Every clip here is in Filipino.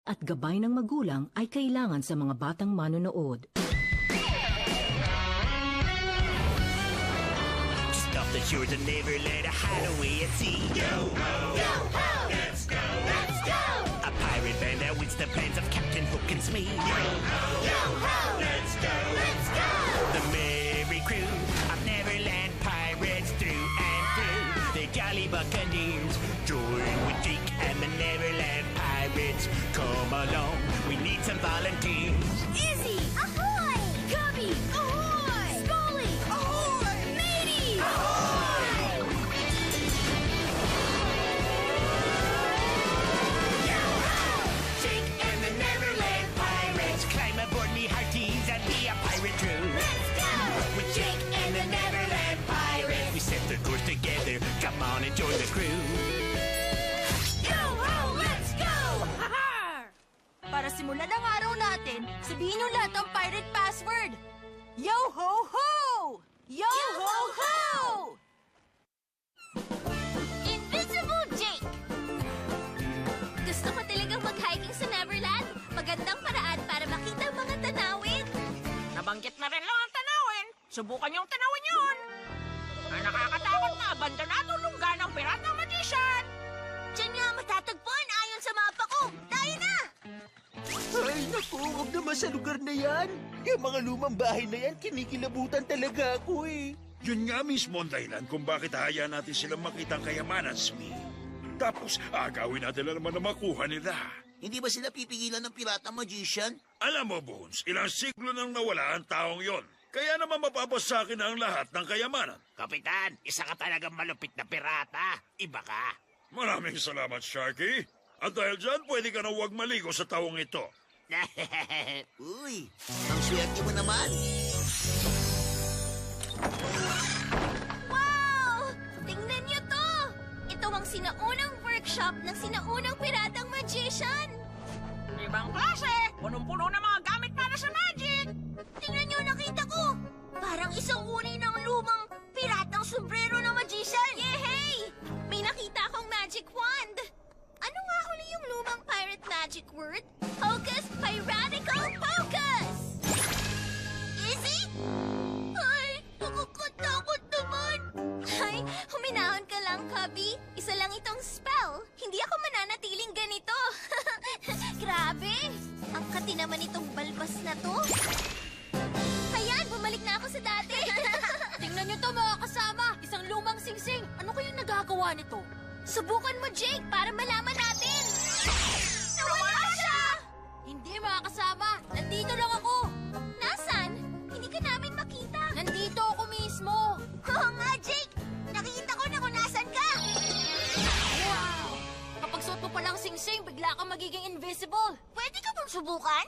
at gabay ng magulang ay kailangan sa mga batang manonood. Just off the shores of Neverland, a hideaway at sea. Yo-ho! Yo-ho! Let's go! Let's go! A pirate band that wins the plans of Captain Hook and Smee. Yo-ho! Yo-ho! Let's go! Let's go! The merry crew of Neverland pirates through and through. The jolly buccaneers join with Jake and the Neverland pirates. Come along, we need some volunteers. Izzy! Ahoy! Gubby! Ahoy! Scully! Ahoy! Matey! Ahoy! Jake and the Neverland pirates climb aboard me hearties and be a pirate crew. Let's go! With Jake and the Neverland pirates, we set the course together. Come on and join the crew. Yo-ho! Let's go! Para simulan ang araw natin, sabihin niyo lahat ang pirate password. Yo-ho-ho! Yo-ho-ho! Invisible Jake! Gusto ko talagang mag-hiking sa Neverland. Magandang paraan para makita ang mga tanawin. Nabanggit na rin lang ang tanawin. Subukan yung tanawin yun. Ang nakakatakot na abandonado lungga ng piratang magician. Diyan nga matatagpuan ayon sa mapa ko. Tayo na! Ay, naku, huwag naman sa lugar na yan. Yung mga lumang bahay na yan, kinikilabutan talaga ako eh. Yun nga mismo ang dahilan kung bakit hayaan natin silang makita ang kayamanan, Smee. Tapos, agawin natin na naman na makuha nila. Hindi ba sila pipigilan ng pirata magician? Alam mo, Bones, ilang siglo nang nawala ang taong yon. Kaya naman mapapasakin na ang lahat ng kayamanan. Kapitan, isa ka talagang malupit na pirata. Iba ka. Maraming salamat, Sharky. At dahil dyan, pwede ka na huwag maligo sa taong ito. Uy, ang swerte mo naman. Wow! Tingnan niyo to! Ito ang sinaunang workshop ng sinaunang piratang magician. Ibang klase. Punong-puno ng mga gamit para sa magic. Tingnan niyo, nakita ko! Parang isang uri ng lumang piratang sombrero ng magician! Yehey! May nakita akong magic wand! Ano nga huli yung lumang pirate magic word? Hocus Piratical Pocus! Izzy? Ay, nakakatakot naman! Ay, huminahon ka lang, Cubby. Isa lang itong spell. Hindi ako mananatiling ganito. Grabe! Ang kati naman itong balbas na to. Ayan, bumalik na ako sa dati. Tingnan niyo to, mga kasama. Isang lumang singsing. Ano kayang nagagawa nito? Subukan mo, Jake, para malaman natin. Nawala siya! Hindi, mga kasama. Nandito lang ako. Nasaan? Hindi ka namin makita. Nandito ako mismo. Oo nga, Jake. Nakita ko na kung nasan ka. Wow! Kapag suot mo palang singsing, bigla kang magiging invisible. Pwede ka bang subukan?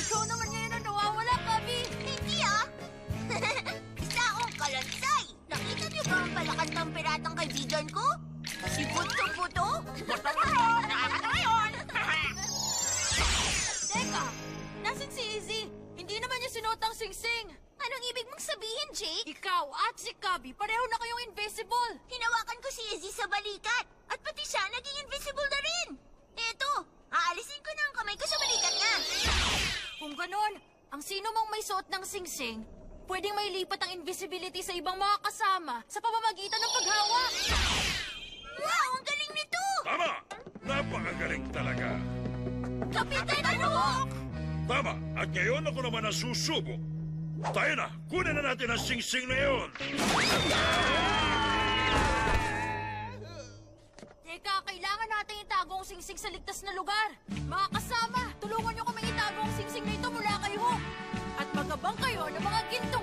Ikaw naman ngayon ang nawawala, Cubby. Hindi ah. Isa akong kalansay. Nakita niyo ba ang palakad ng piratang kaibigan ko? Si Buto-Buto? Gusto mo yun? Nakakatawa yun. Teka, nasan si Izzy? Hindi naman niya sinuot ang singsing. Anong ibig mong sabihin, Jake? Ikaw at si Cubby, pareho na kayong invisible. Hinawakan ko si Izzy sa balikat. At pati siya naging invisible na rin. Eto, aalisin ko na ang kamay ko sa balikat niya. Kung ganon, ang sino mong may suot ng singsing, pwedeng may lipat ang invisibility sa ibang mga kasama sa pamamagitan ng paghawak. Wow, ang galing nito! Tama! Napakagaling talaga. Kapitan Hook! Tama! At ngayon ako naman ang susubok. Tayo na! Kunin na natin ang singsing na yun! Teka, kailangan natin itago ang singsing sa ligtas na lugar. Mga kasama, tulungan niyo kami itago ang singsing na ito mula kay Hook. At magabang kayo ng mga ginto